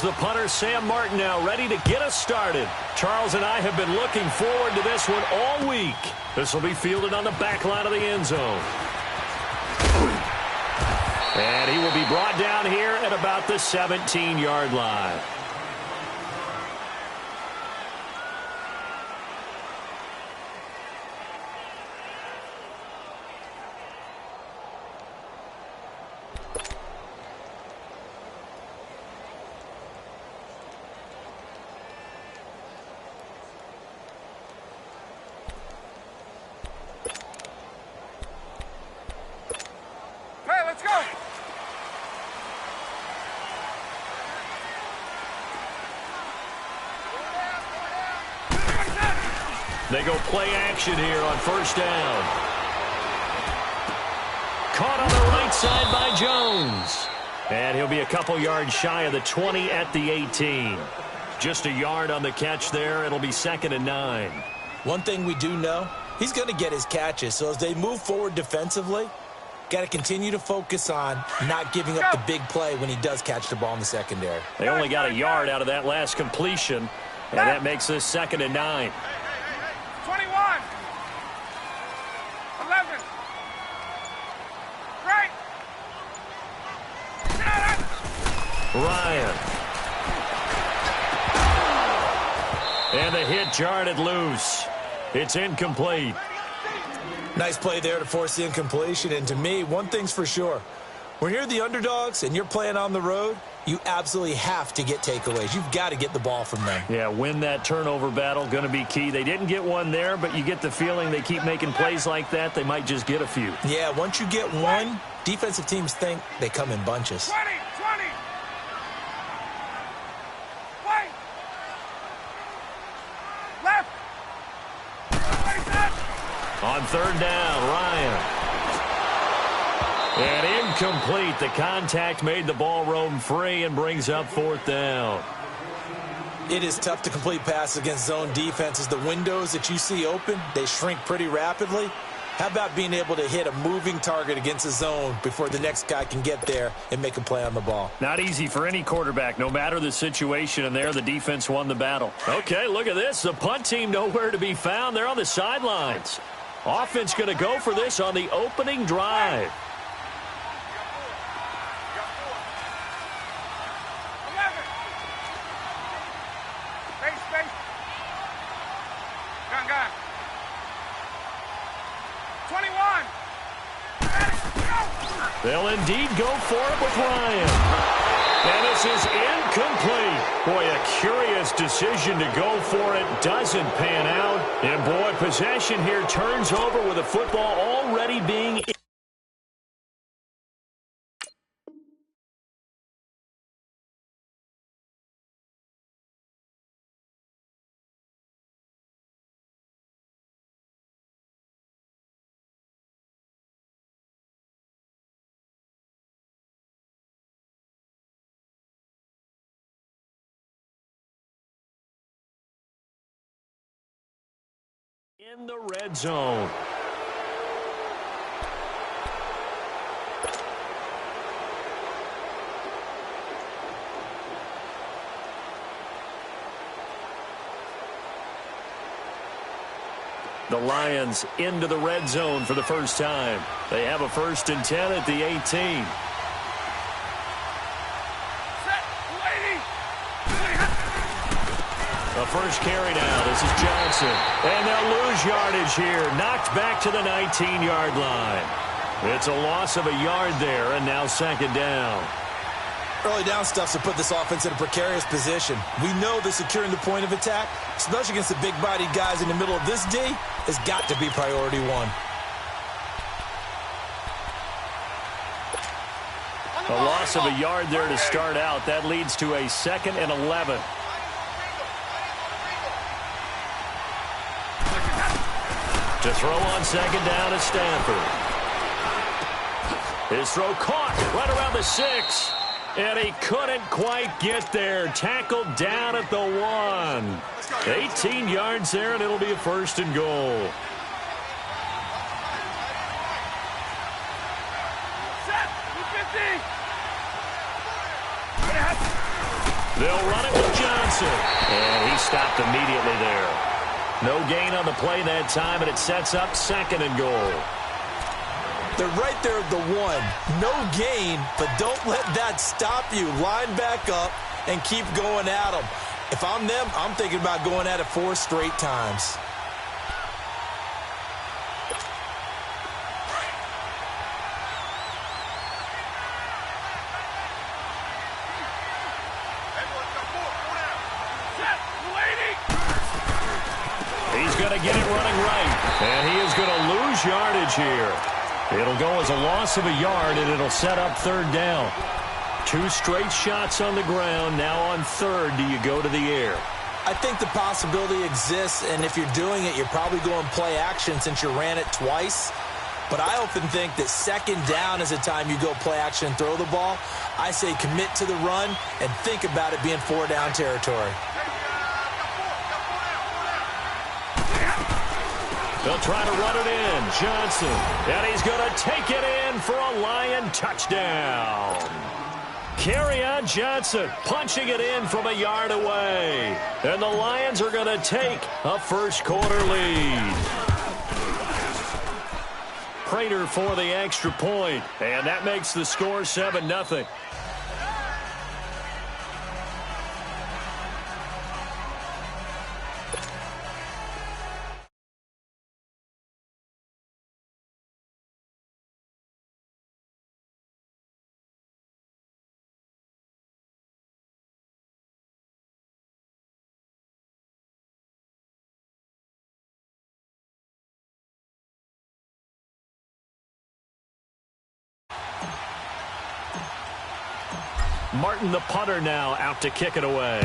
The punter, Sam Martin, now ready to get us started. Charles and I have been looking forward to this one all week. This will be fielded on the back line of the end zone. And he will be brought down here at about the 17-yard line. They go play action here on first down. Caught on the right side by Jones. And he'll be a couple yards shy of the 20 at the 18. Just a yard on the catch there. It'll be 2nd and 9. One thing we do know, he's going to get his catches. So as they move forward defensively, got to continue to focus on not giving up the big play when he does catch the ball in the secondary. They only got a yard out of that last completion, and that makes this 2nd and 9. 21, 11, right, Ryan. And the hit jarred it loose. It's incomplete. Nice play there to force the incompletion. And to me, one thing's for sure. When you're the underdogs and you're playing on the road, you absolutely have to get takeaways. You've got to get the ball from them. Yeah, win that turnover battle, going to be key. They didn't get one there, but you get the feeling they keep making plays like that, they might just get a few. Yeah, once you get one, defensive teams think they come in bunches. 20, 20. Wait. Left. On third down, Ryan. And incomplete. The contact made the ball roam free and brings up 4th down. It is tough to complete passes against zone defenses. The windows that you see open, they shrink pretty rapidly. How about being able to hit a moving target against a zone before the next guy can get there and make a play on the ball? Not easy for any quarterback, no matter the situation, and there the defense won the battle. Okay, look at this. The punt team nowhere to be found. They're on the sidelines. Offense going to go for this on the opening drive. 21. They'll indeed go for it with Ryan. And this is incomplete. Boy, a curious decision to go for it. Doesn't pan out. And, boy, possession here turns over with the football already being... in the red zone. The Lions into the red zone for the first time. They have a 1st and 10 at the 18. The first carry now. This is Johnson. And they'll lose yardage here. Knocked back to the 19-yard line. It's a loss of a yard there, and now 2nd down. Early down stuffs to put this offense in a precarious position. We know that securing the point of attack, especially against the big-bodied guys in the middle of this D, has got to be priority one. A loss of a yard there to start out. That leads to a 2nd and 11. To throw on 2nd down is Stanford. His throw caught right around the 6. And he couldn't quite get there. Tackled down at the 1. 18 yards there, and it'll be a 1st and goal. They'll run it with Johnson. And he stopped immediately there. No gain on the play that time, and it sets up 2nd and goal. They're right there at the 1. No gain, but don't let that stop you. Line back up and keep going at them. If I'm them, I'm thinking about going at it 4 straight times. He's going to get it running right, and he is going to lose yardage here. It'll go as a loss of a yard, and it'll set up 3rd down. 2 straight shots on the ground. Now on 3rd, do you go to the air? I think the possibility exists, and if you're doing it, you're probably going play action since you ran it twice. But I often think that 2nd down is the time you go play action and throw the ball. I say commit to the run and think about it being 4 down territory. They'll try to run it in. Johnson. And he's going to take it in for a Lion touchdown. Kerryon Johnson punching it in from a yard away. And the Lions are going to take a first-quarter lead. Prater for the extra point. And that makes the score 7-0. Martin, the punter, now out to kick it away.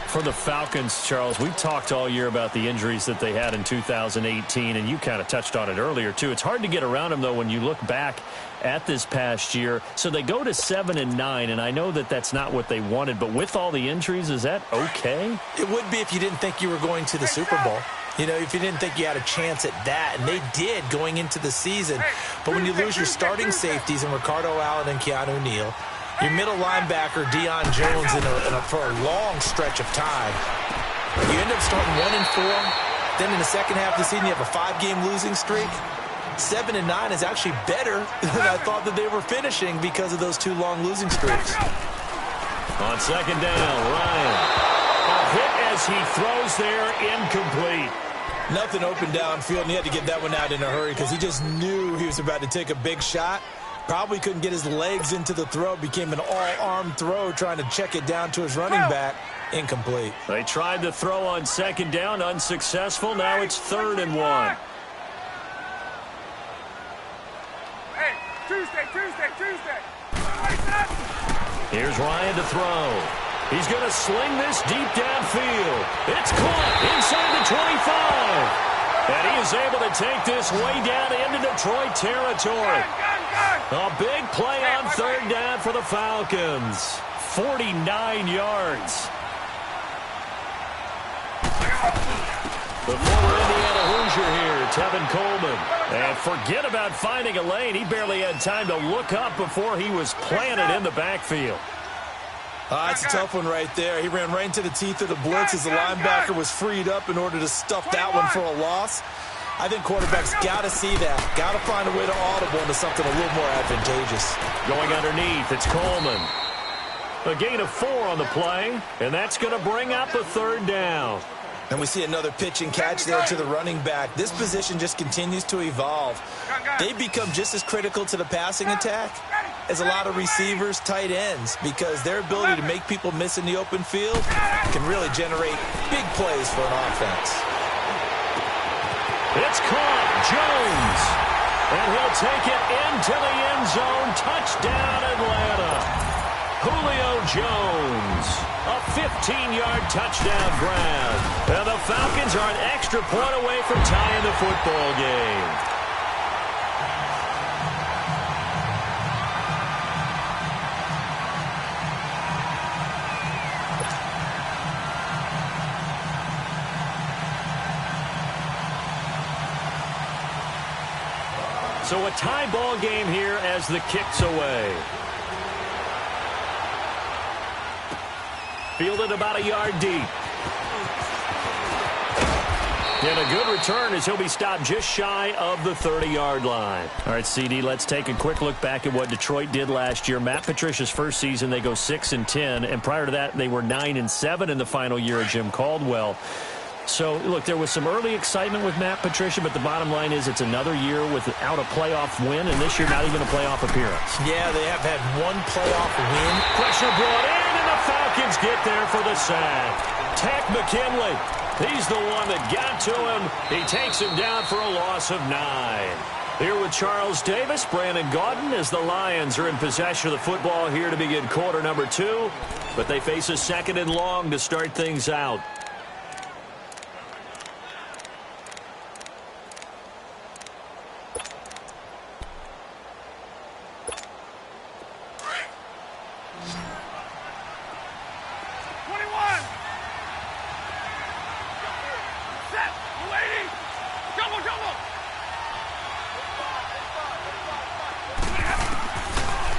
For the Falcons, Charles, we talked all year about the injuries that they had in 2018, and you kind of touched on it earlier, too. It's hard to get around them, though, when you look back at this past year. So they go to 7-9, and I know that that's not what they wanted, but with all the injuries, is that okay? It would be if you didn't think you were going to the Super Bowl. You know, if you didn't think you had a chance at that, and they did going into the season. But when you lose your starting safeties in Ricardo Allen and Keanu Neal, your middle linebacker, Deion Jones, for a long stretch of time, you end up starting 1-4. Then in the second half of the season, you have a 5-game losing streak. 7-9 is actually better than I thought that they were finishing because of those 2 long losing streaks. On 2nd down, Ryan. A hit as he throws there, incomplete. Nothing open downfield, and he had to get that one out in a hurry because he just knew he was about to take a big shot. Probably couldn't get his legs into the throw. Became an all-arm throw trying to check it down to his running back. Incomplete. They tried the throw on 2nd down. Unsuccessful. Now it's 3rd and 1. Hey, Tuesday. Here's Ryan to throw. He's going to sling this deep downfield. It's caught inside the 25. And he is able to take this way down into Detroit territory. A big play on 3rd down for the Falcons. 49 yards. The former Indiana Hoosier here, Tevin Coleman. And forget about finding a lane. He barely had time to look up before he was planted in the backfield. That's a tough one right there. He ran right into the teeth of the blitz as the linebacker was freed up in order to stuff that one for a loss. I think quarterbacks got to see that. Got to find a way to audible into something a little more advantageous. Going underneath, it's Coleman. A gain of 4 on the play, and that's going to bring up a 3rd down. And we see another pitch and catch there to the running back. This position just continues to evolve. They become just as critical to the passing attack as a lot of receivers, tight ends, because their ability to make people miss in the open field can really generate big plays for an offense. It's caught. Jones. And he'll take it into the end zone. Touchdown, Atlanta. Julio Jones. A 15-yard touchdown grab. And the Falcons are an extra point away from tying the football game. So a tie ball game here as the kick's away. Fielded about a yard deep. And a good return as he'll be stopped just shy of the 30-yard line. All right, CD, let's take a quick look back at what Detroit did last year. Matt Patricia's first season, they go 6-10, and prior to that, they were 9-7 in the final year of Jim Caldwell. So, look, there was some early excitement with Matt Patricia, but the bottom line is it's another year without a playoff win, and this year not even a playoff appearance. Yeah, they have had one playoff win. Pressure brought in, and the Falcons get there for the sack. Tack McKinley, he's the one that got to him. He takes him down for a loss of 9. Here with Charles Davis, Brandon Gaudin, as the Lions are in possession of the football here to begin quarter number 2, but they face a 2nd and long to start things out.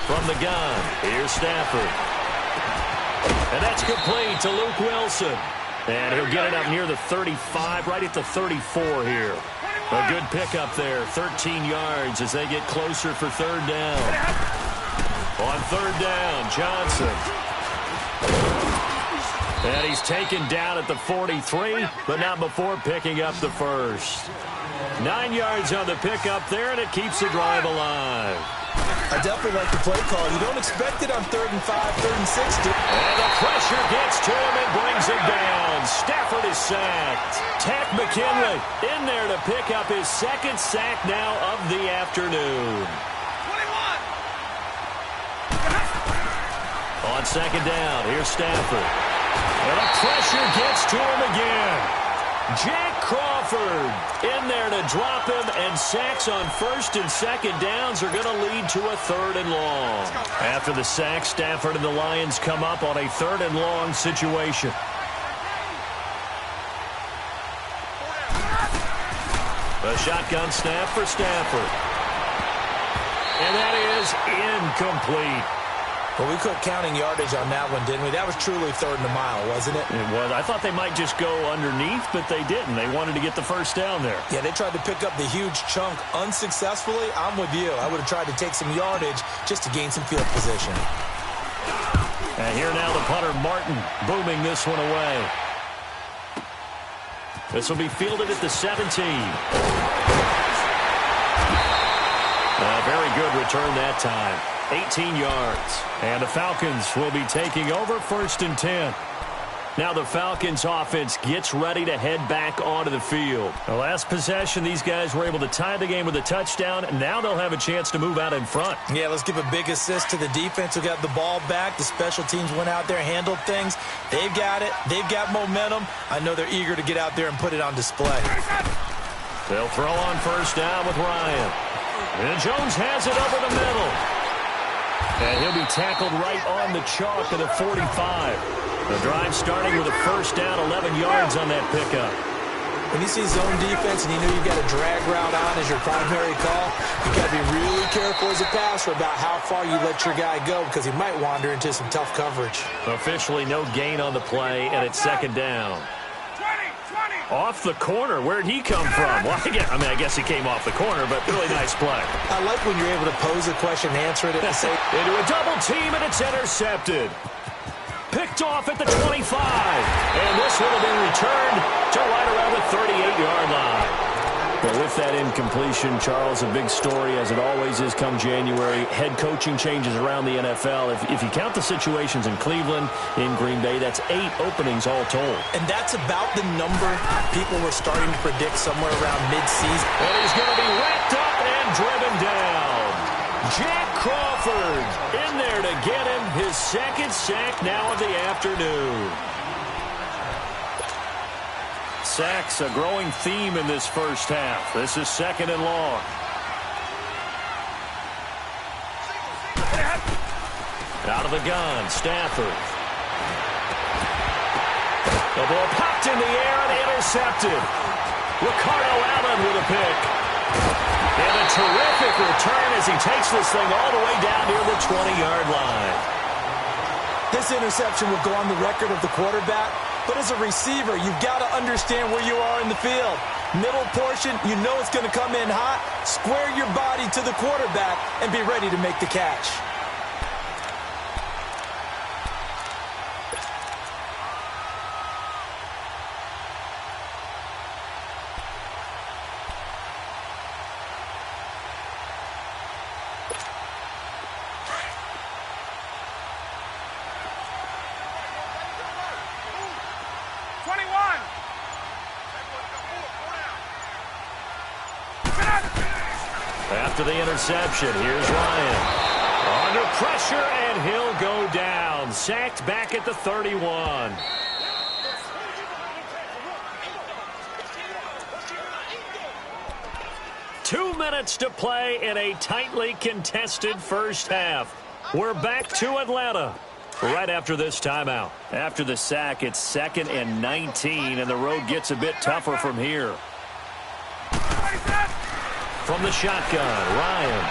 From the gun, here's Stafford. And that's complete to Luke Wilson. And he'll get it up near the 35, right at the 34 here. A good pickup there, 13 yards as they get closer for 3rd down. On 3rd down, Johnson. And he's taken down at the 43, but not before picking up the first. 9 yards on the pickup there, and it keeps the drive alive. I definitely like the play call. You don't expect it on 3rd and 5, 3rd and 6. And the pressure gets to him and brings him down. Stafford is sacked. Tack McKinley in there to pick up his 2nd sack now of the afternoon. 21. On 2nd down, here's Stafford. And the pressure gets to him again. Jack Crawford in there to drop him, and sacks on 1st and 2nd downs are going to lead to a 3rd and long. After the sack, Stafford and the Lions come up on a 3rd and long situation. A shotgun snap for Stafford. And that is incomplete. Well, we quit counting yardage on that one, didn't we? That was truly 3rd and a mile, wasn't it? It was. I thought they might just go underneath, but they didn't. They wanted to get the 1st down there. Yeah, they tried to pick up the huge chunk unsuccessfully. I'm with you. I would have tried to take some yardage just to gain some field position. And here now the punter, Martin, booming this one away. This will be fielded at the 17. A very good return that time. 18 yards. And the Falcons will be taking over 1st and 10. Now the Falcons offense gets ready to head back onto the field. The last possession, these guys were able to tie the game with a touchdown, and now they'll have a chance to move out in front. Yeah, let's give a big assist to the defense who got the ball back. The special teams went out there, handled things. They've got it. They've got momentum. I know they're eager to get out there and put it on display. They'll throw on 1st down with Ryan. And Jones has it over the middle. And he'll be tackled right on the chalk of the 45. The drive starting with a 1st down, 11 yards on that pickup. When you see zone defense and you know you've got a drag route on as your primary call, you've got to be really careful as a passer about how far you let your guy go because he might wander into some tough coverage. Officially no gain on the play, and it's 2nd down. Off the corner. Where'd he come from? Well, I guess he came off the corner, but really nice play. I like when you're able to pose a question and answer it at the same. Into a double team, and it's intercepted. Picked off at the 25. And this one will be returned to right around the 38-yard line. Well, with that incompletion, Charles, a big story, as it always is come January. Head coaching changes around the NFL. If you count the situations in Cleveland, in Green Bay, that's 8 openings all told. And that's about the number people were starting to predict somewhere around mid-season. And he's going to be wrapped up and driven down. Jack Crawford in there to get him his 2nd sack now of the afternoon. Sacks, a growing theme in this first half. This is 2nd and long. Out of the gun, Stafford. The ball popped in the air and intercepted. Ricardo Allen with a pick. And And a terrific return as he takes this thing all the way down near the 20-yard line. This interception will go on the record of the quarterback, but as a receiver, you've got to understand where you are in the field. Middle portion, you know it's going to come in hot. Square your body to the quarterback and be ready to make the catch. After the interception, here's Ryan. Under pressure, and he'll go down. Sacked back at the 31. Two minutes to play in a tightly contested first half. We're back to Atlanta right after this timeout. After the sack, it's 2nd and 19, and the road gets a bit tougher from here. From the shotgun, Ryan.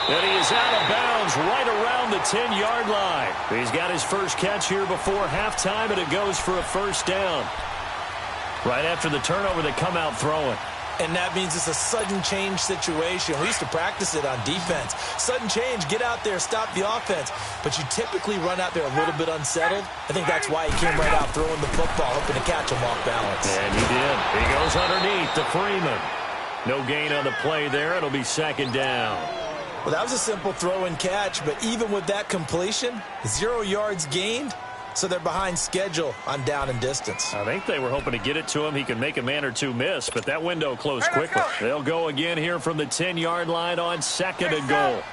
And he is out of bounds right around the 10-yard line. He's got his first catch here before halftime, and it goes for a first down. Right after the turnover, they come out throwing. And that means it's a sudden change situation. We used to practice it on defense. Sudden change, get out there, stop the offense. But you typically run out there a little bit unsettled. I think that's why he came right out throwing the football, hoping to catch him off balance. And he did. He goes underneath to Freeman. No gain on the play there. It'll be 2nd down. Well, that was a simple throw and catch, but even with that completion, 0 yards gained. So they're behind schedule on down and distance. I think they were hoping to get it to him. He could make a man or two miss, but that window closed quickly. They'll go again here from the 10-yard line on 2nd and goal.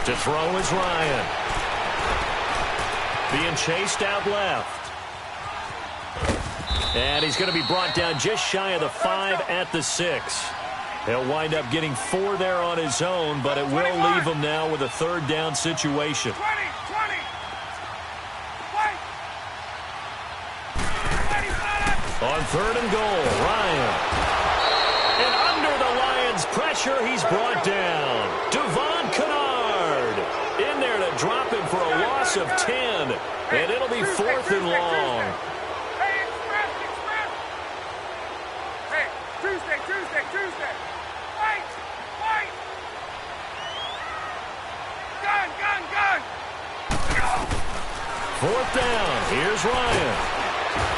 To throw is Ryan. Being chased out left. And he's going to be brought down just shy of the 5 at the 6. He'll wind up getting 4 there on his own, but it will leave him now with a 3rd down situation. On 3rd and goal, Ryan. And under the Lions' pressure, he's brought down. Devon Kennard in there to drop him for a loss of 10. And it'll be 4th and long. Tuesday. 4th down. Here's Ryan.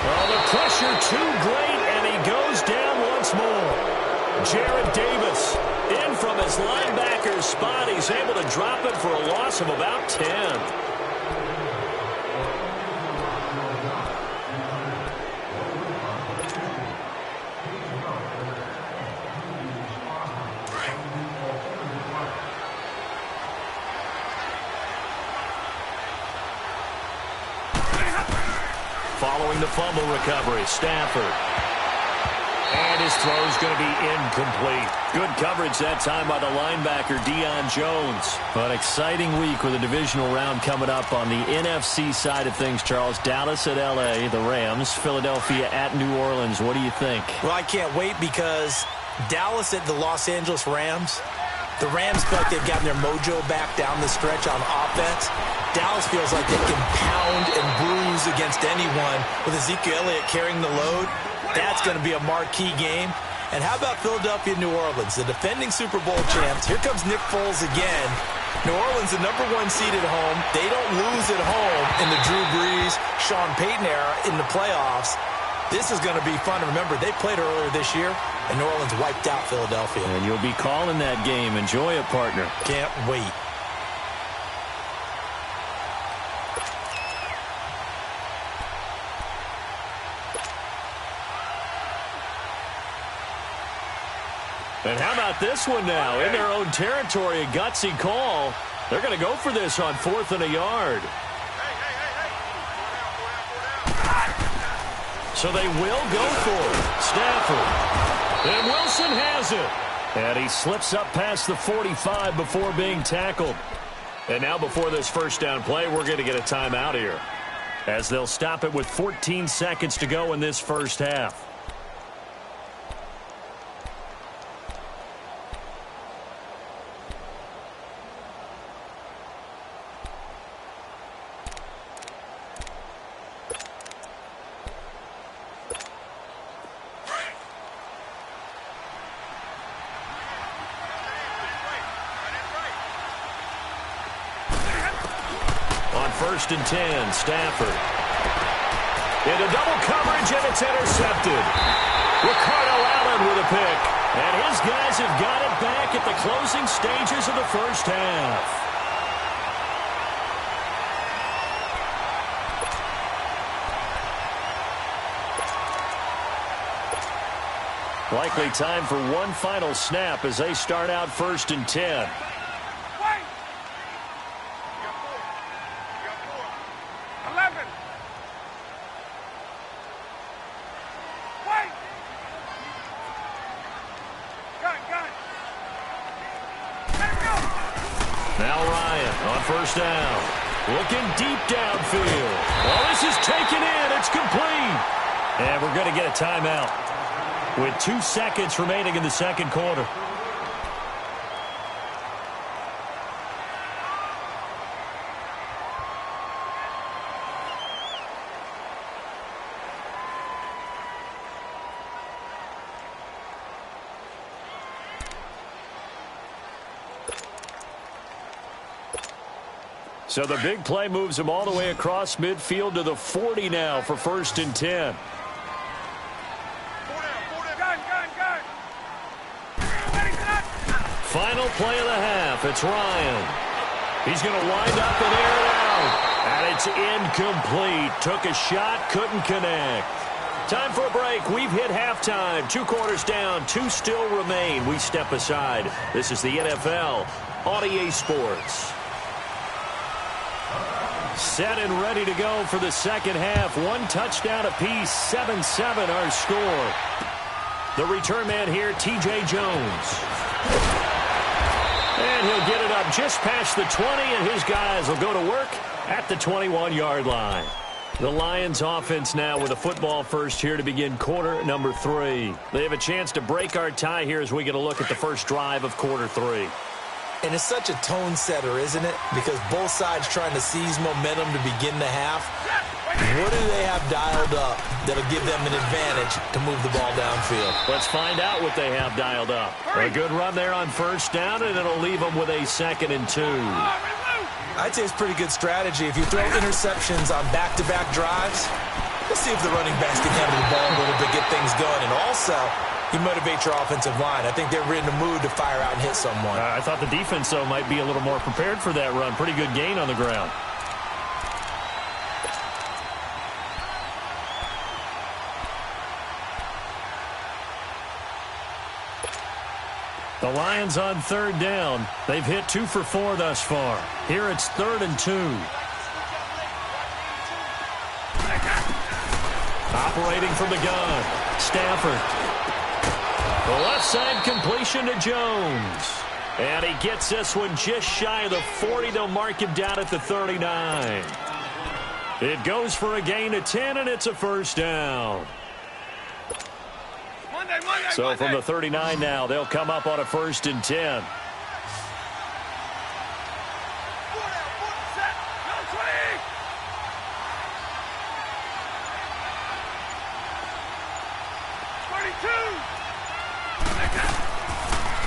Oh, the pressure too great, and he goes down once more. Jared Davis in from his linebacker spot. He's able to drop it for a loss of about 10. Following the fumble recovery, Stafford. And his throw's going to be incomplete. Good coverage that time by the linebacker, Deion Jones. An exciting week with a divisional round coming up on the NFC side of things, Charles. Dallas at L.A., the Rams. Philadelphia at New Orleans. What do you think? Well, I can't wait because Dallas at the Los Angeles Rams. The Rams feel like they've gotten their mojo back down the stretch on offense. Dallas feels like they can pound and bruise against anyone with Ezekiel Elliott carrying the load. That's going to be a marquee game. And how about Philadelphia and New Orleans, the defending Super Bowl champs? Here comes Nick Foles again. New Orleans, the #1 seed at home. They don't lose at home in the Drew Brees, Sean Payton era in the playoffs. This is going to be fun. Remember, they played earlier this year, and New Orleans wiped out Philadelphia. And you'll be calling that game. Enjoy it, partner. Can't wait. And how about this one now? In their own territory, a gutsy call. They're going to go for this on 4th and a yard. So they will go for it. Stafford. And Wilson has it. And he slips up past the 45 before being tackled. And now before this first down play, we're going to get a timeout here, as they'll stop it with 14 seconds to go in this first half. First and 10, Stafford. Into double coverage, and it's intercepted. Ricardo Allen with a pick. And his guys have got it back at the closing stages of the first half. Likely time for one final snap as they start out first and 10. 11. Wait. Gun. Let him go. Now Ryan on first down. Looking deep downfield. Well, this is taken in. It's complete. And we're going to get a timeout with 2 seconds remaining in the second quarter. So the big play moves him all the way across midfield to the 40 now for first and 10. Gun. Final play of the half. It's Ryan. He's going to wind up and air it out. And it's incomplete. Took a shot, couldn't connect. Time for a break. We've hit halftime. 2 quarters down, 2 still remain. We step aside. This is the NFL on EA Sports. Set and ready to go for the second half. 1 touchdown apiece, 7-7 our score. The return man here, TJ Jones. And he'll get it up just past the 20, and his guys will go to work at the 21-yard line. The Lions offense now with a football first here to begin quarter number 3. They have a chance to break our tie here as we get a look at the first drive of quarter 3. And it's such a tone setter, isn't it? Because both sides trying to seize momentum to begin the half. What do they have dialed up that'll give them an advantage to move the ball downfield? Let's find out what they have dialed up. A good run there on first down, and it'll leave them with a 2nd and 2. I'd say it's pretty good strategy. If you throw interceptions on back-to-back drives, let's see if the running backs can handle the ball a little bit, get things going. And also, you motivate your offensive line. I think they're in the mood to fire out and hit someone. I thought the defense, though, might be a little more prepared for that run. Pretty good gain on the ground. The Lions on 3rd down. They've hit 2 for 4 thus far. Here it's 3rd and 2. Operating from the gun, Stafford. The left side completion to Jones. And he gets this one just shy of the 40. They'll mark him down at the 39. It goes for a gain of 10, and it's a first down. So from the 39 now, they'll come up on a 1st and 10.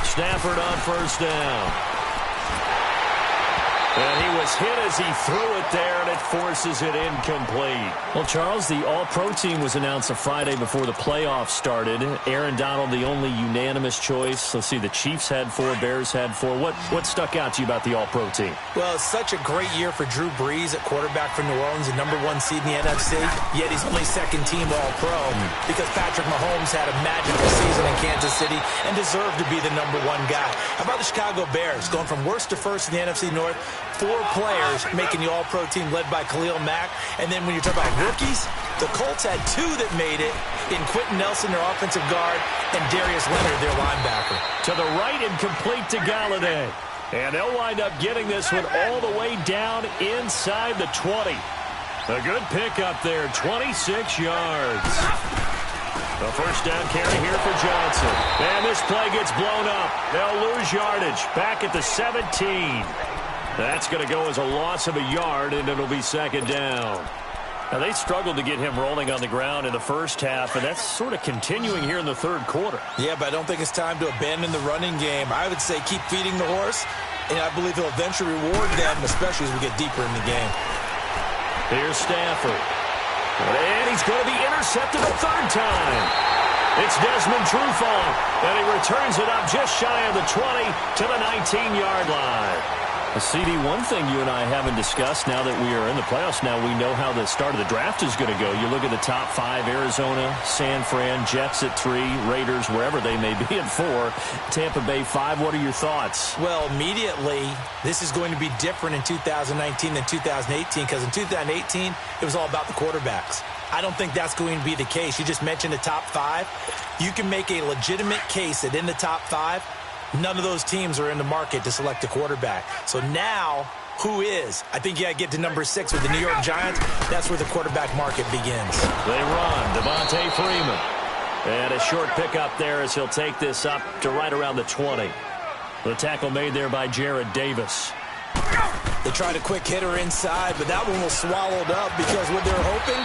Stafford on first down. And he was hit as he threw it there, and it forces it incomplete. Well, Charles, the All-Pro team was announced a Friday before the playoffs started. Aaron Donald, the only unanimous choice. Let's see, the Chiefs had 4, Bears had 4. What stuck out to you about the All-Pro team? Well, it's such a great year for Drew Brees at quarterback for New Orleans, the #1 seed in the NFC, yet he's only 2nd team All-Pro because Patrick Mahomes had a magical season in Kansas City and deserved to be the #1 guy. How about the Chicago Bears going from worst to first in the NFC North? 4 players making the All-Pro team led by Khalil Mack. And then when you talk about rookies, the Colts had 2 that made it in Quentin Nelson, their offensive guard, and Darius Leonard, their linebacker. To the right and complete to Galladay. And they'll wind up getting this one all the way down inside the 20. A good pickup there, 26 yards. A first down carry here for Johnson. And this play gets blown up. They'll lose yardage back at the 17. That's going to go as a loss of a yard, and it'll be second down. Now, they struggled to get him rolling on the ground in the first half, and that's sort of continuing here in the third quarter. Yeah, but I don't think it's time to abandon the running game. I would say keep feeding the horse, and I believe he'll eventually reward them, especially as we get deeper in the game. Here's Stafford. And he's going to be intercepted a third time. It's Desmond Trufant, and he returns it up just shy of the 20 to the 19-yard line. CD, one thing you and I haven't discussed now that we are in the playoffs now, we know how the start of the draft is going to go. You look at the top 5, Arizona, San Fran, Jets at 3, Raiders, wherever they may be at 4, Tampa Bay 5. What are your thoughts? Well, immediately, this is going to be different in 2019 than 2018 because in 2018, it was all about the quarterbacks. I don't think that's going to be the case. You just mentioned the top 5. You can make a legitimate case that in the top 5, none of those teams are in the market to select a quarterback. So now, who is? I think you got to get to number 6 with the New York Giants. That's where the quarterback market begins. They run. Devontae Freeman. And a short pickup there as he'll take this up to right around the 20. The tackle made there by Jared Davis. They tried a quick hitter inside, but that one was swallowed up because what they're hoping,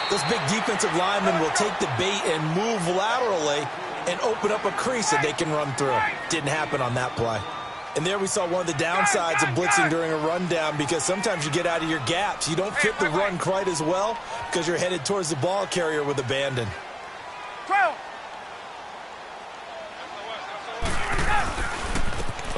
those big defensive linemen will take the bait and move laterally and open up a crease that they can run through. Didn't happen on that play. And there we saw one of the downsides of blitzing during a rundown because sometimes you get out of your gaps. You don't fit the run quite as well because you're headed towards the ball carrier with abandon. 12.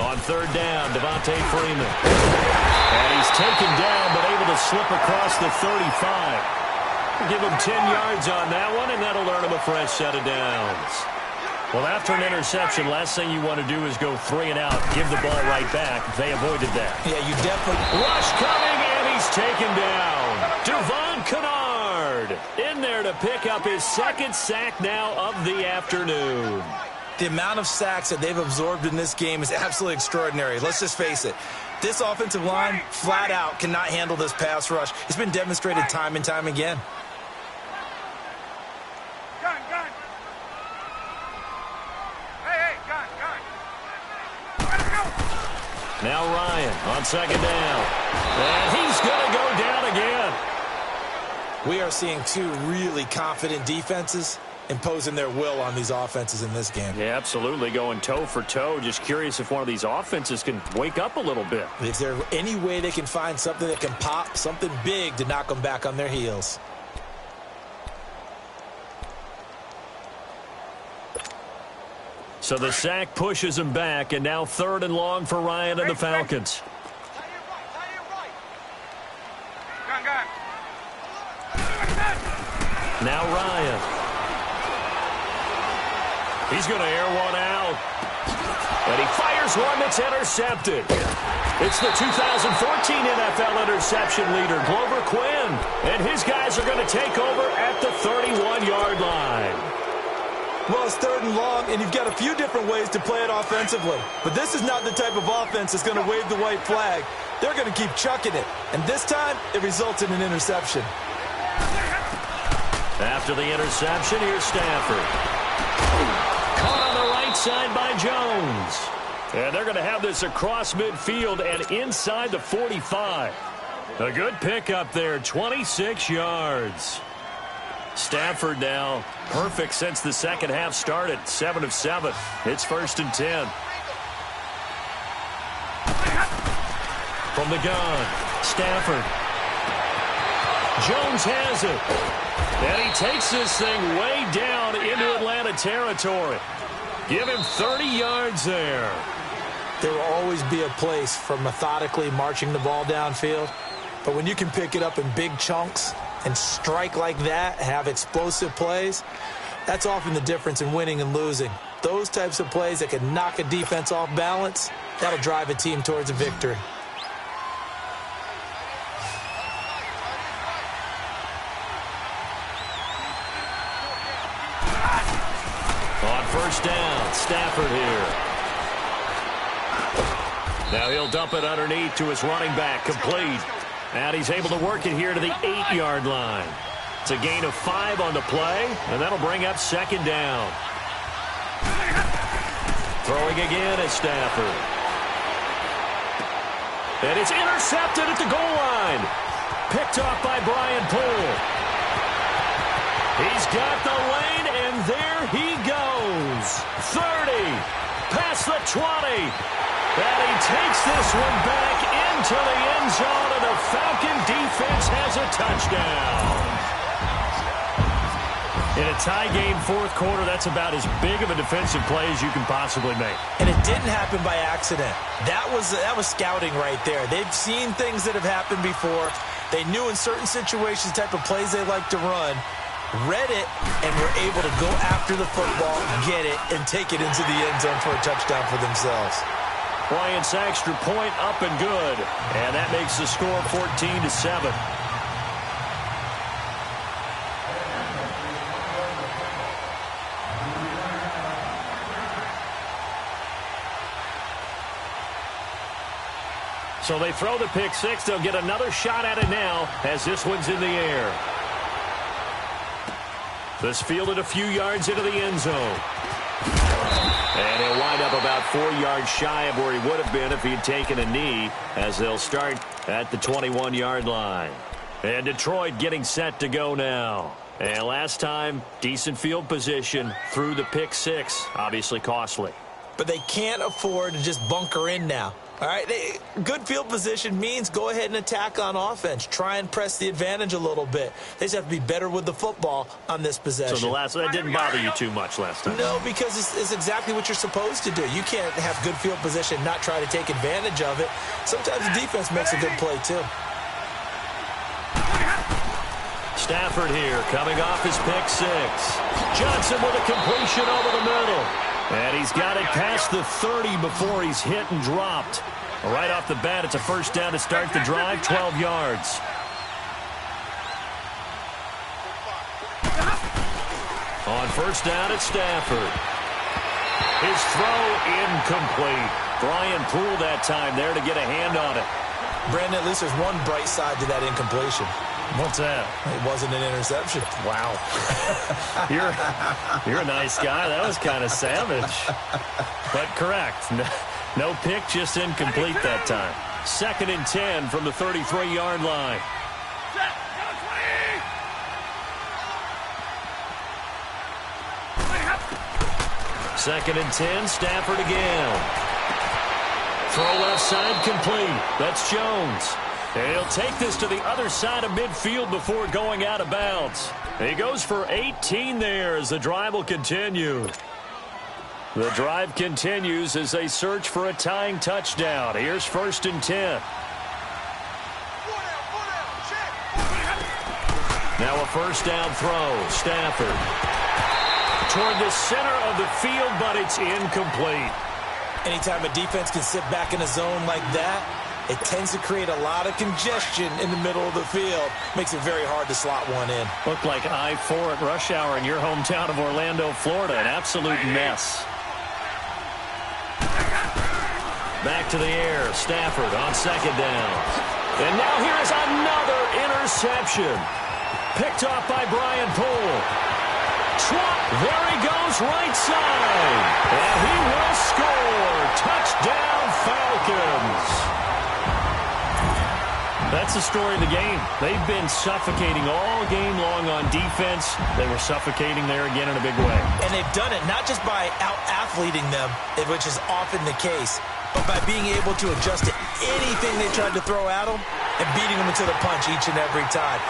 On third down, Devontae Freeman. And he's taken down but able to slip across the 35. Give him 10 yards on that one, and that'll earn him a fresh set of downs. Well, after an interception, last thing you want to do is go 3 and out, give the ball right back. They avoided that. Yeah, you definitely... Rush coming, and he's taken down. Devon Kennard in there to pick up his second sack now of the afternoon. The amount of sacks that they've absorbed in this game is absolutely extraordinary. Let's just face it. This offensive line, flat out, cannot handle this pass rush. It's been demonstrated time and time again. Gun, gun. Hey, gun, gun. Let's go. Now Ryan on second down. And he's going to go down again. We are seeing 2 really confident defenses imposing their will on these offenses in this game. Yeah, absolutely, going toe for toe. Just curious if one of these offenses can wake up a little bit. Is there any way they can find something that can pop, something big to knock them back on their heels? So the sack pushes him back, and now 3rd and long for Ryan and the Falcons. Gun, gun. Now Ryan. He's going to air one out. And he fires one that's intercepted. It's the 2014 NFL interception leader, Glover Quinn. And his guys are going to take over at the 31-yard line. Well, it's 3rd and long, and you've got a few different ways to play it offensively. But this is not the type of offense that's going to wave the white flag. They're going to keep chucking it. And this time, it results in an interception. After the interception, here's Stafford. Caught on the right side by Jones. And they're going to have this across midfield and inside the 45. A good pickup there, 26 yards. Stafford now perfect since the second half started, 7 of 7. It's 1st and 10. From the gun, Stafford. Jones has it. And he takes this thing way down into Atlanta territory. Give him 30 yards there. There will always be a place for methodically marching the ball downfield. But when you can pick it up in big chunks and strike like that, have explosive plays, that's often the difference in winning and losing. Those types of plays that can knock a defense off balance, that'll drive a team towards a victory. On first down, Stafford here. Now he'll dump it underneath to his running back, complete. And he's able to work it here to the 8-yard line. It's a gain of 5 on the play, and that'll bring up second down. Throwing again is Stafford. And it's intercepted at the goal line. Picked off by Brian Poole. He's got the lane, and there he goes. 30, past the 20. And he takes this one back into the end zone, and the Falcon defense has a touchdown. In a tie game fourth quarter, that's about as big of a defensive play as you can possibly make. And it didn't happen by accident. That was scouting right there. They've seen things that have happened before. They knew in certain situations the type of plays they like to run, read it, and were able to go after the football, get it, and take it into the end zone for a touchdown for themselves. Bryant's extra point up and good. And that makes the score 14-7. So they throw the pick six. They'll get another shot at it now as this one's in the air. This fielded a few yards into the end zone. And he'll wind up about 4 yards shy of where he would have been if he had taken a knee, as they'll start at the 21-yard line. And Detroit getting set to go now. And last time, decent field position through the pick six. Obviously costly. But they can't afford to just bunker in now. All right, good field position means go ahead and attack on offense. Try and press the advantage a little bit. They just have to be better with the football on this possession. So that didn't bother you too much last time? No, because it's exactly what you're supposed to do. You can't have good field position, not try to take advantage of it. Sometimes the defense makes a good play, too. Stafford here, coming off his pick six. Johnson with a completion over the middle. And he's got it past the 30 before he's hit and dropped. Right off the bat, it's a first down to start the drive, 12 yards. On first down, it's Stafford. His throw incomplete. Brian Poole that time there to get a hand on it. Brandon, at least there's one bright side to that incompletion. What's that? It wasn't an interception. Wow. You're a nice guy. That was kind of savage. But correct. No pick, just incomplete that time. 2nd and 10 from the 33-yard line. Second and 10, Stafford again. Throw left side complete. That's Jones. And he'll take this to the other side of midfield before going out of bounds. He goes for 18 there as the drive will continue. The drive continues as they search for a tying touchdown. Here's 1st and 10. Now a first down throw. Stafford toward the center of the field, but it's incomplete. Anytime a defense can sit back in a zone like that, it tends to create a lot of congestion in the middle of the field. Makes it very hard to slot one in. Looked like I-4 at rush hour in your hometown of Orlando, Florida. An absolute mess. Back to the air. Stafford on second down. And now here is another interception. Picked off by Brian Poole. Swat. There he goes right side. And he will score. Touchdown, Falcons. That's the story of the game. They've been suffocating all game long on defense. They were suffocating there again in a big way. And they've done it not just by out-athleting them, which is often the case, but by being able to adjust to anything they tried to throw at them and beating them into the punch each and every time.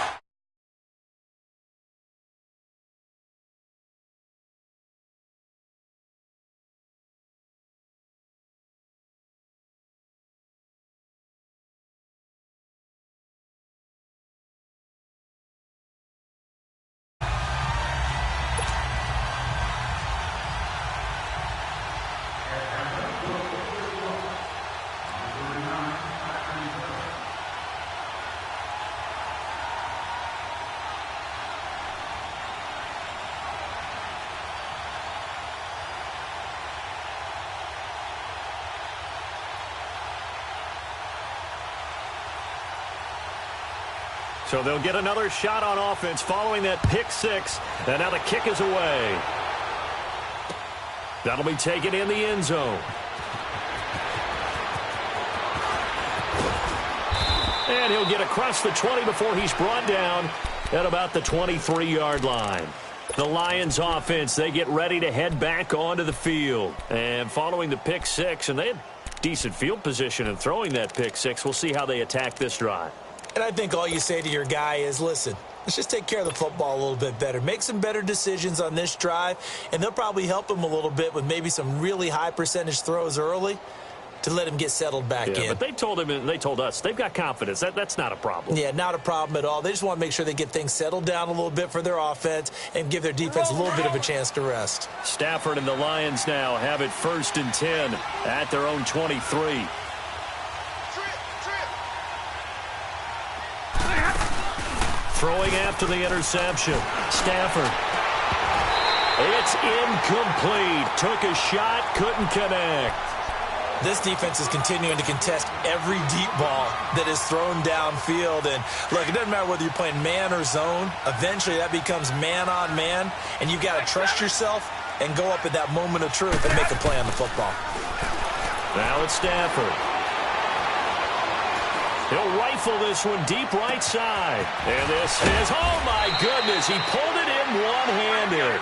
So they'll get another shot on offense following that pick six. And now the kick is away. That'll be taken in the end zone. And he'll get across the 20 before he's brought down at about the 23-yard line. The Lions offense, they get ready to head back onto the field. And following the pick six, and they had decent field position in throwing that pick six, we'll see how they attack this drive. And I think all you say to your guy is, listen, let's just take care of the football a little bit better. Make some better decisions on this drive, and they'll probably help him a little bit with maybe some really high percentage throws early to let him get settled back in. But they told him and they told us they've got confidence. That's not a problem. Yeah, not a problem at all. They just want to make sure they get things settled down a little bit for their offense and give their defense a little bit of a chance to rest. Stafford and the Lions now have it 1st and 10 at their own 23. Throwing after the interception. Stafford. It's incomplete. Took a shot, couldn't connect. This defense is continuing to contest every deep ball that is thrown downfield. And, look, it doesn't matter whether you're playing man or zone. Eventually, that becomes man-on-man, and you've got to trust yourself and go up at that moment of truth and make a play on the football. Now it's Stafford. He'll rifle this one deep right side. And this is, oh, my goodness, he pulled it in one-handed.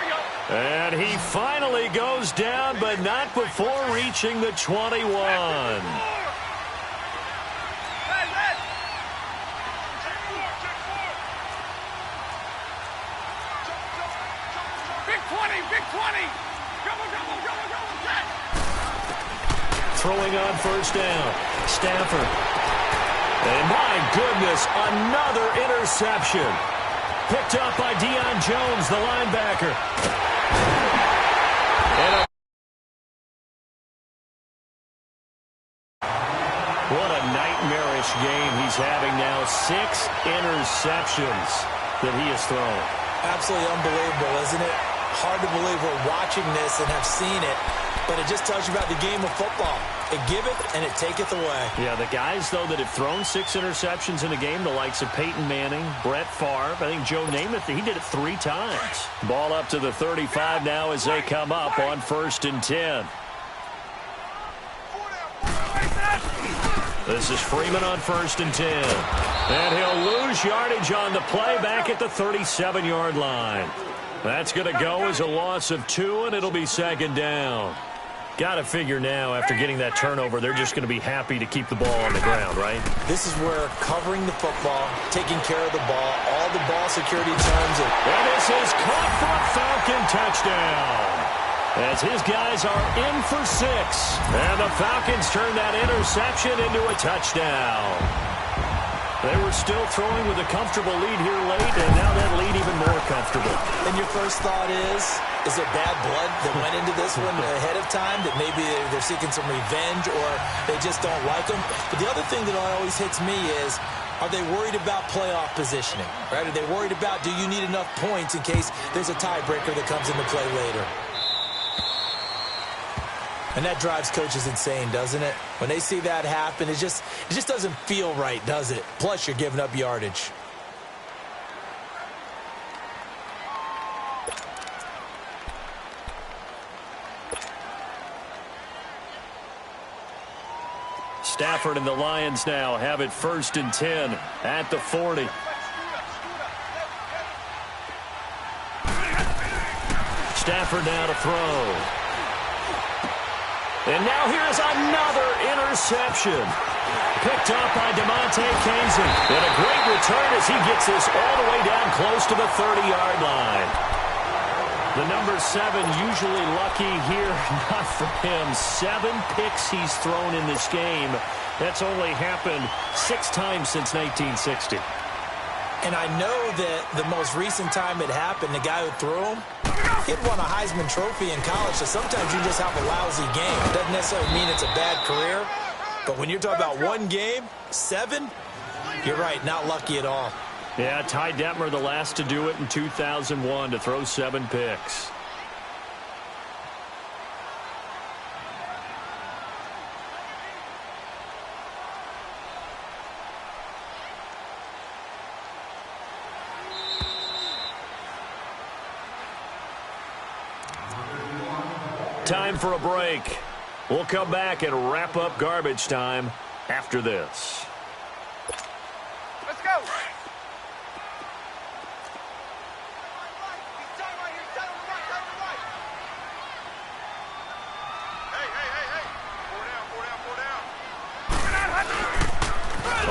And he finally goes down, but not before reaching the 21. Big 20, big 20. Double, double, double, double, check. Throwing on 1st down. Stafford. And my goodness, another interception. Picked up by Deion Jones, the linebacker. What a nightmarish game he's having now. 6 interceptions that he has thrown. Absolutely unbelievable, isn't it? Hard to believe we're watching this and have seen it, but it just tells you about the game of football. It giveth and it taketh away. Yeah, the guys, though, that have thrown 6 interceptions in a game, the likes of Peyton Manning, Brett Favre, I think Joe Namath, he did it 3 times. Ball up to the 35 now as they come up on 1st and 10. This is Freeman on 1st and 10. And he'll lose yardage on the play back at the 37-yard line. That's going to go as a loss of 2, and it'll be 2nd down. Got to figure now, after getting that turnover, they're just going to be happy to keep the ball on the ground, right? This is where covering the football, taking care of the ball, all the ball security terms. And this is caught for a Falcon touchdown. As his guys are in for 6. And the Falcons turn that interception into a touchdown. They were still throwing with a comfortable lead here late, and now that lead even more comfortable. And your first thought is there bad blood that went into this one ahead of time, that maybe they're seeking some revenge or they just don't like them? But the other thing that always hits me is, are they worried about playoff positioning? Right? Are they worried about, do you need enough points in case there's a tiebreaker that comes into play later? And that drives coaches insane, doesn't it? When they see that happen, it just doesn't feel right, does it? Plus, you're giving up yardage. Stafford and the Lions now have it 1st and 10 at the 40. Stafford now to throw. And now here's another interception. Picked up by DeMonte Casey. And a great return as he gets this all the way down close to the 30-yard line. The number 7 usually lucky here. Not for him. 7 picks he's thrown in this game. That's only happened 6 times since 1960. And I know that the most recent time it happened, the guy who threw him, he'd won a Heisman Trophy in college, so sometimes you just have a lousy game. It doesn't necessarily mean it's a bad career, but when you're talking about one game, 7, you're right, not lucky at all. Yeah, Ty Detmer, the last to do it in 2001, to throw 7 picks. Time for a break. We'll come back and wrap up garbage time after this. Let's go.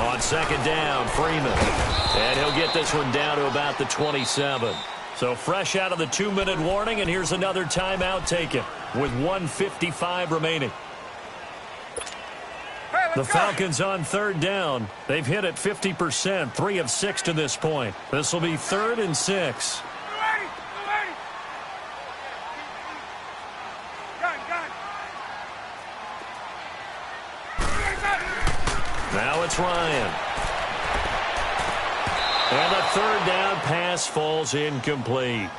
On second down, Freeman. And he'll get this one down to about the 27. So fresh out of the 2-minute warning, and here's another timeout taken with 1:55 remaining. The Falcons on third down. They've hit it 50%, 3 of 6 to this point. This will be 3rd and 6. Now it's Ryan. And the 3rd down pass falls incomplete.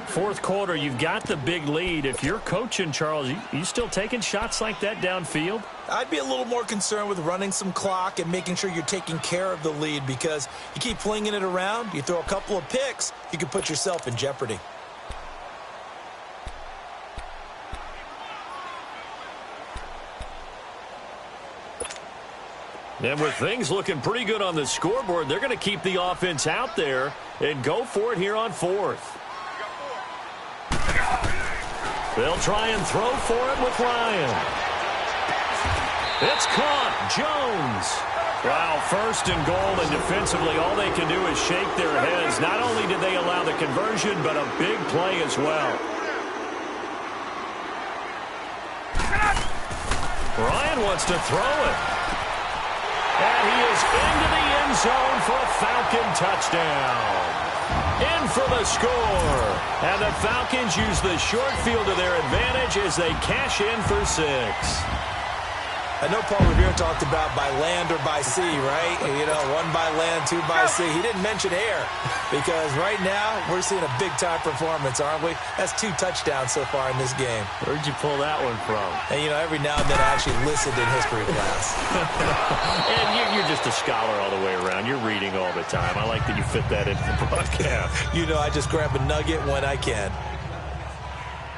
Fourth quarter, you've got the big lead. If you're coaching, Charles, you still taking shots like that downfield? I'd be a little more concerned with running some clock and making sure you're taking care of the lead, because you keep flinging it around, you throw a couple of picks, you can put yourself in jeopardy. And with things looking pretty good on the scoreboard, they're going to keep the offense out there and go for it here on 4th. They'll try and throw for it with Ryan. It's caught. Jones. Wow, 1st and goal, and defensively all they can do is shake their heads. Not only did they allow the conversion, but a big play as well. Ryan wants to throw it. And he is into the end zone for a Falcon touchdown. In for the score. And the Falcons use the short field to their advantage as they cash in for 6. I know Paul Revere talked about by land or by sea, right? You know, 1 by land, 2 by sea. He didn't mention air, because right now we're seeing a big-time performance, aren't we? That's 2 touchdowns so far in this game. Where'd you pull that one from? And, you know, every now and then I actually listened in history class. And you're just a scholar all the way around. You're reading all the time. I like that you fit that into the broadcast. You know, I just grab a nugget when I can.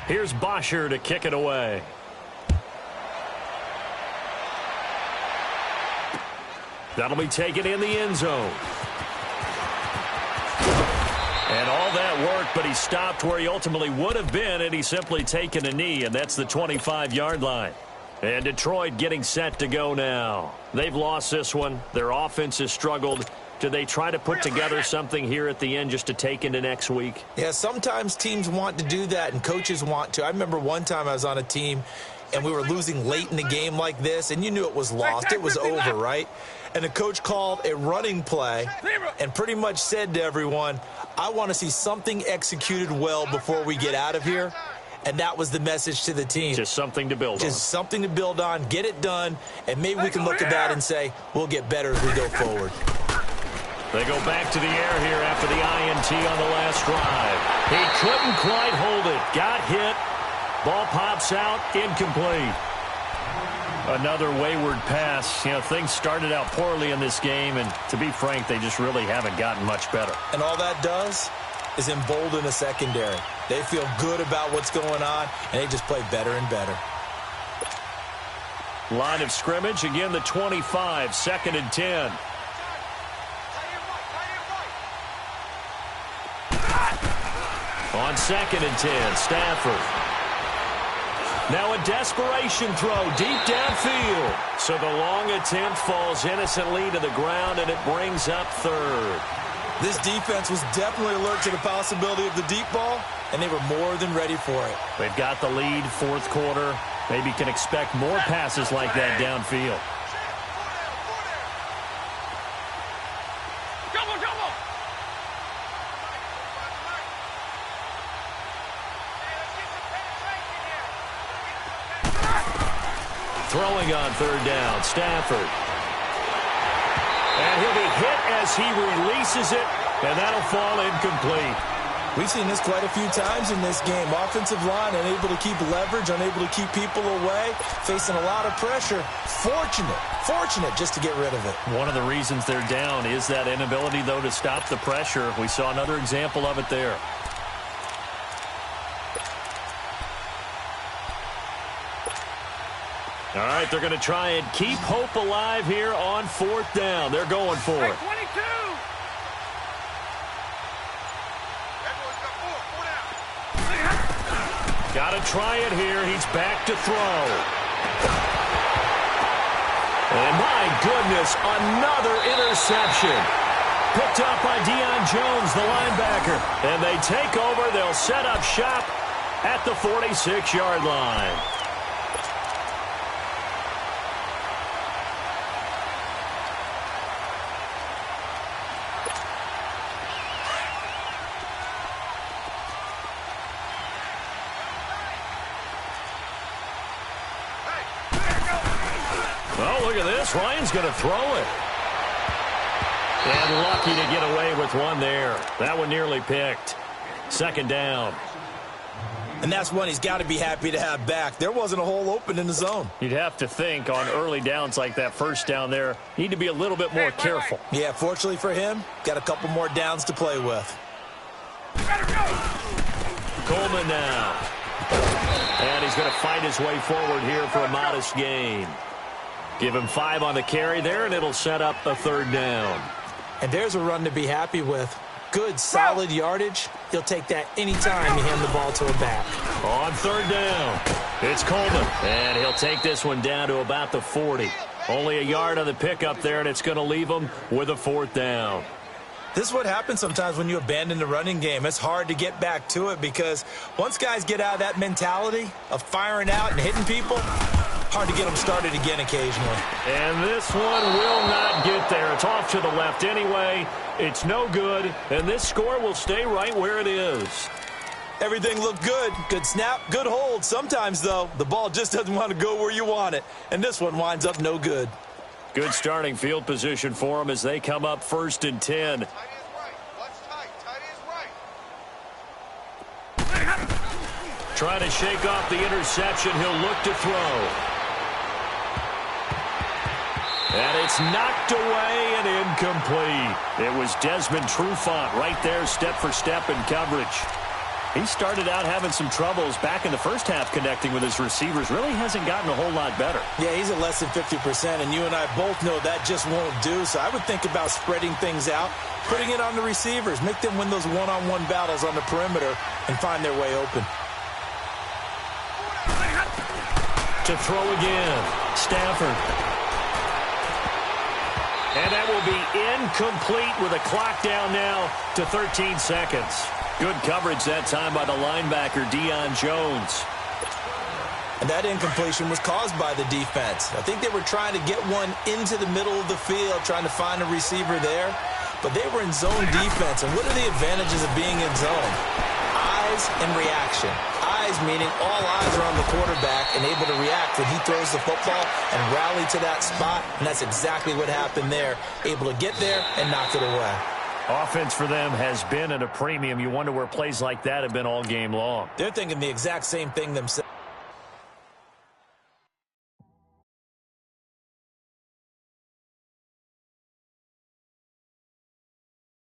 Here's Bosher to kick it away. That'll be taken in the end zone. And all that work, but he stopped where he ultimately would have been, and he's simply taken a knee, and that's the 25-yard line. And Detroit getting set to go now. They've lost this one. Their offense has struggled. Do they try to put together something here at the end just to take into next week? Yeah, sometimes teams want to do that, and coaches want to. I remember one time I was on a team, and we were losing late in the game like this, and you knew it was lost. It was over, right? And the coach called a running play and pretty much said to everyone, I want to see something executed well before we get out of here. And that was the message to the team. Just something to build on. Just something to build on, get it done, and maybe we can look at that and say, we'll get better as we go forward. They go back to the air here after the INT on the last drive. He couldn't quite hold it. Got hit. Ball pops out, incomplete. Another wayward pass. You know, things started out poorly in this game, and to be frank, they just really haven't gotten much better. And all that does is embolden the secondary. They feel good about what's going on, and they just play better and better. Line of scrimmage, again the 25, 2nd and 10. On 2nd and 10, Stafford. Now a desperation throw deep downfield. So the long attempt falls innocently to the ground, and it brings up 3rd. This defense was definitely alert to the possibility of the deep ball, and they were more than ready for it. They've got the lead, 4th quarter. Maybe can expect more passes like that downfield. Throwing on 3rd down, Stafford. And he'll be hit as he releases it, and that'll fall incomplete. We've seen this quite a few times in this game. Offensive line unable to keep leverage, unable to keep people away, facing a lot of pressure. Fortunate just to get rid of it. One of the reasons they're down is that inability, though, to stop the pressure. We saw another example of it there. All right, they're going to try and keep hope alive here on 4th down. They're going for it. 22. Got to try it here. He's back to throw. And my goodness, another interception. Picked up by Deion Jones, the linebacker. And they take over. They'll set up shop at the 46-yard line. Oh, look at this. Ryan's going to throw it. And lucky to get away with one there. That one nearly picked. 2nd down. And that's one he's got to be happy to have back. There wasn't a hole open in the zone. You'd have to think on early downs like that 1st down there, need to be a little bit more careful. Yeah, fortunately for him, got a couple more downs to play with. Coleman now. And he's going to fight his way forward here for a modest gain. Give him 5 on the carry there, and it'll set up a 3rd down. And there's a run to be happy with. Good, solid yardage. He'll take that anytime you hand the ball to a back. On 3rd down, it's Coleman. And he'll take this one down to about the 40. Only a yard on the pickup there, and it's going to leave him with a 4th down. This is what happens sometimes when you abandon the running game. It's hard to get back to it because once guys get out of that mentality of firing out and hitting people, hard to get them started again occasionally. And this one will not get there. It's off to the left anyway. It's no good, and this score will stay right where it is. Everything looked good. Good snap, good hold. Sometimes, though, the ball just doesn't want to go where you want it, and this one winds up no good. Good starting field position for them as they come up 1st and 10. Trying to shake off the interception. He'll look to throw. And it's knocked away and incomplete. It was Desmond Trufant right there, step for step in coverage. He started out having some troubles back in the 1st half connecting with his receivers. Really hasn't gotten a whole lot better. Yeah, he's at less than 50%, and you and I both know that just won't do. So I would think about spreading things out, putting it on the receivers, make them win those one-on-one battles on the perimeter and find their way open. To throw again, Stafford. And that will be incomplete with a clock down now to 13 seconds. Good coverage that time by the linebacker, Deion Jones. And that incompletion was caused by the defense. I think they were trying to get one into the middle of the field, trying to find a receiver there. But they were in zone defense. And what are the advantages of being in zone? Eyes and reaction. Eyes meaning all eyes are on the quarterback and able to react when he throws the football and rally to that spot. And that's exactly what happened there. Able to get there and knock it away. Offense for them has been at a premium. You wonder where plays like that have been all game long. They're thinking the exact same thing themselves.